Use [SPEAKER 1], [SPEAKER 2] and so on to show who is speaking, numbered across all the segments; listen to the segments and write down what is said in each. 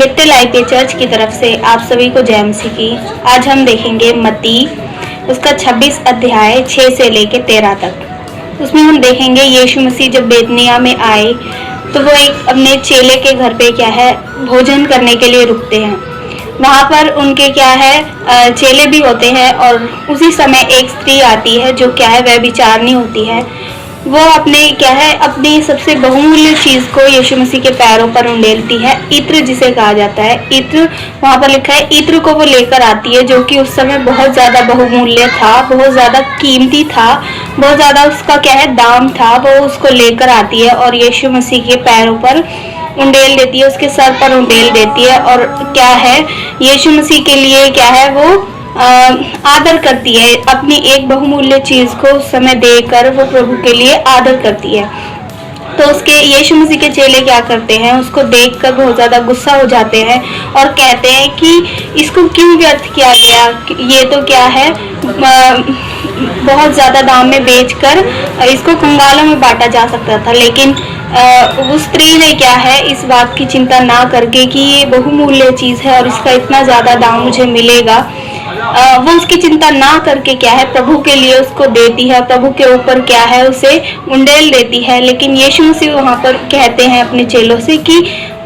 [SPEAKER 1] Bethel IPA church की तरफ से आप सभी को जय मसीह की। आज हम देखेंगे मत्ती उसका 26 अध्याय 6 से लेके 13 तक। उसमें हम देखेंगे यीशु मसीह जब बेतनिया में आए तो वो एक अपने चेले के घर पे क्या है भोजन करने के लिए रुकते हैं। वहाँ पर उनके क्या है चेले भी होते हैं और उसी समय एक स्त्री आती है जो क्या है वह व्यभिचारिणी होती है। वो अपने क्या है अपनी सबसे बहुमूल्य चीज को यीशु मसीह के पैरों पर उंडेलती है। इत्र जिसे कहा जाता है, इत्र वहाँ पर लिखा है, इत्र को वो लेकर आती है जो कि उस समय बहुत ज्यादा बहुमूल्य था, बहुत ज्यादा कीमती था, बहुत ज्यादा उसका क्या है दाम था। वो उसको लेकर आती है और यीशु मसीह के पैरों पर उंडेल देती है, उसके सर पर उंडेल देती है और क्या है यीशु मसीह के लिए क्या है वो आदर करती है। अपनी एक बहुमूल्य चीज को उस समय देकर वो प्रभु के लिए आदर करती है। तो उसके यीशु मसीह के चेले क्या करते हैं, उसको देखकर बहुत ज्यादा गुस्सा हो जाते हैं और कहते हैं कि इसको क्यों व्यर्थ किया गया, ये तो क्या है बहुत ज्यादा दाम में बेचकर इसको कंगालों में बांटा जा सकता था। लेकिन उस स्त्री ने क्या है इस बात की चिंता ना करके कि ये बहुमूल्य चीज है और इसका इतना ज्यादा दाम मुझे मिलेगा, वो उसकी चिंता ना करके क्या है प्रभु के लिए उसको देती है, प्रभु के ऊपर क्या है उसे उंडेल देती है। लेकिन यीशु मसीह वहाँ पर कहते हैं अपने चेलों से कि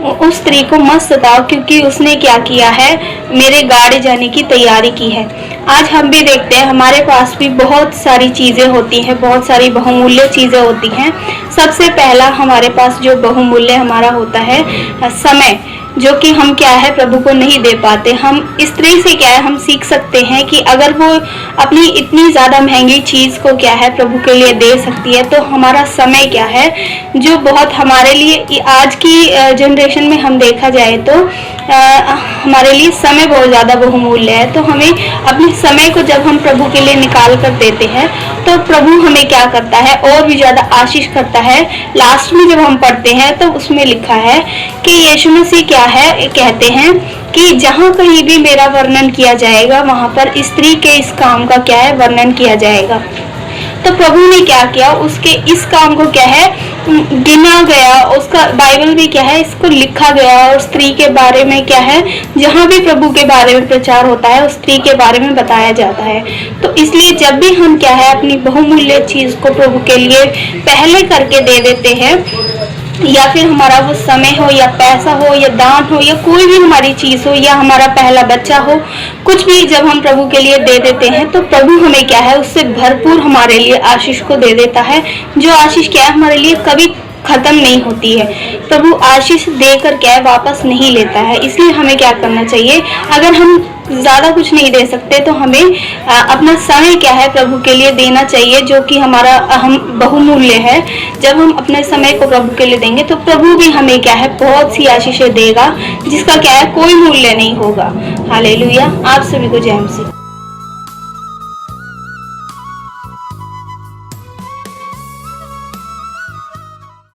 [SPEAKER 1] उस स्त्री को मत सताओ क्योंकि उसने क्या किया है, मेरे गाड़े जाने की तैयारी की है। आज हम भी देखते हैं हमारे पास भी बहुत सारी चीजें होती हैं, बहुत सारी बहुमूल्य चीजें होती हैं। सबसे पहला हमारे पास जो बहुमूल्य हमारा होता है समय, जो कि हम क्या है प्रभु को नहीं दे पाते। हम स्त्री से क्या है हम सीख सकते हैं कि अगर वो अपनी इतनी ज्यादा महंगी चीज को क्या है प्रभु के लिए दे सकती है, तो हमारा समय क्या है जो बहुत हमारे लिए आज की जनरेशन में हम देखा जाए तो हमारे लिए समय बहुत ज्यादा बहुमूल्य है। तो हमें अपने समय को जब हम प्रभु के लिए निकाल कर देते हैं तो प्रभु हमें क्या करता है और भी ज्यादा आशीष करता है। लास्ट में जब हम पढ़ते हैं तो उसमें लिखा है कि यीशु मसीह क्या है कहते हैं कि जहाँ कहीं भी मेरा वर्णन किया जाएगा वहां पर स्त्री के इस काम का क्या है वर्णन किया जाएगा। तो प्रभु ने क्या किया, उसके इस काम को क्या है गिना गया, उसका बाइबल में क्या है इसको लिखा गया और स्त्री के बारे में क्या है जहाँ भी प्रभु के बारे में प्रचार होता है उस स्त्री के बारे में बताया जाता है। तो इसलिए जब भी हम क्या है अपनी बहुमूल्य चीज को प्रभु के लिए पहले करके दे देते हैं, या फिर हमारा वो समय हो या पैसा हो या दान हो या कोई भी हमारी चीज हो या हमारा पहला बच्चा हो, कुछ भी जब हम प्रभु के लिए दे देते हैं तो प्रभु हमें क्या है उससे भरपूर हमारे लिए आशीष को दे देता है। जो आशीष क्या है हमारे लिए कभी खत्म नहीं होती है। प्रभु आशीष देकर क्या है वापस नहीं लेता है। इसलिए हमें क्या करना चाहिए, अगर हम ज्यादा कुछ नहीं दे सकते तो हमें अपना समय क्या है प्रभु के लिए देना चाहिए, जो कि हमारा अहम बहुमूल्य है। जब हम अपने समय को प्रभु के लिए देंगे तो प्रभु भी हमें क्या है बहुत सी आशीषें देगा जिसका क्या है कोई मूल्य नहीं होगा। हालेलुया। आप सभी को जय मसीह।